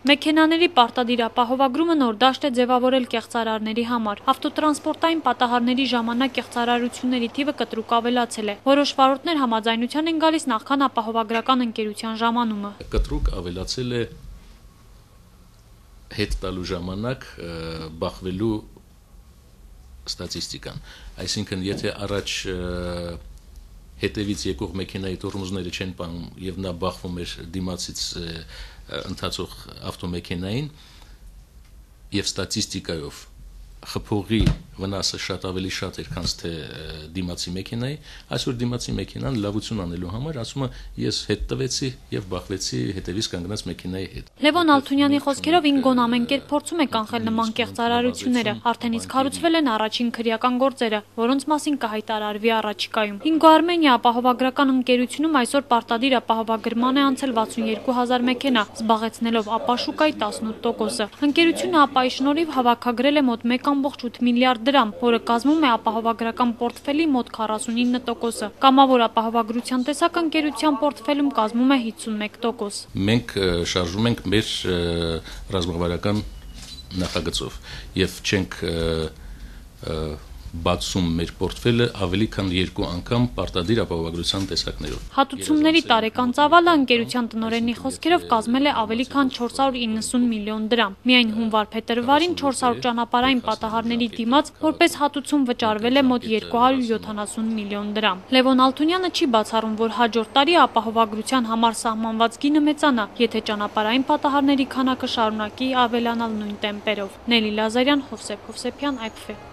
Մեքենաների պարտադիր ապահովագրումը նոր դաշտ է ձևավորել կեղծարարների համար։ Ավտոտրանսպորտային պատահարների ժամանակ կեղծարարությունների թիվը կտրուկ ավելացել է։ Որոշ վարորդներ համաձայնության են գալիս նախքան ապահովագրական ընկերության ժամանումը։ Կտրուկ ավելացել է հետ տալու ժամանակ բախվելու ստատիստիկան, այսինքն եթե առաջ հետևից եկող մեքենայի տոռմուզները չեն պահում եւ նա բախվում էր դիմացից ընթացող ավտոմեքենային եւ ստատիստիկայով խփողի վնասը շատ ավելի շատ էր, քան թե դիմացի մեքենայի, այսօր դիմացի մեքենան լավություն անելու համար ասում է ես հետ տվեցի եւ բախվեցի հետևից կանգնած մեքենայի հետ։ Լևոն Ալթունյանի խոսքերով Ինգոն ամեն կերպ փորձում է կանխել նման կեղծարարությունները, արդեն իսկ հարուցվել են առաջին քրեական գործերը, որոնց մասին կհայտարարվի առաջիկայում։ Ինգո Արմենիա ապահովագրական ընկերությունում այսօր պարտադիր ապահովագրման է անցել 62000 մեքենա, զբաղեցնելով ապաշուկայի 18%-ը։ Ընկերությունը ապայի շնորհիվ հավաքագրել է մոտ 1.8 միլիարդ դրամ, որը կազմում է ապահովագրական պորտֆելի մոտ 49%-ը։ Կամավոր ապահովագրության տեսակ ընկերության պորտֆելում կազմում է 51%։ Մենք շարժվում ենք մեր ռազմավարական նախագծով եւ չենք բացում մեր պորտֆելը ավելի քան 2 անգամ պարտադիր ապահովագրության տեսակներով։ Հատուցումների տարեկան ծավալը ընկերության տնօրենի խոսքերով կազմել է ավելի քան 490 միլիոն դրամ։ Միայն հունվար-փետրվարին 400 ճանապարհային պատահարների դիմաց որպես հատուցում վճարվել է մոտ 270 միլիոն դրամ։ Լևոն Ալթունյանը չի բացառում, որ հաջորդ տարի ապահովագրության համար սահմանված գինը մեծանա, եթե ճանապարհային պատահարների քանակը շարունակի ավելանալ նույն տեմպերով։ Նելի Լազարյան, Հովսեփ Հովսեփյան, IPFE։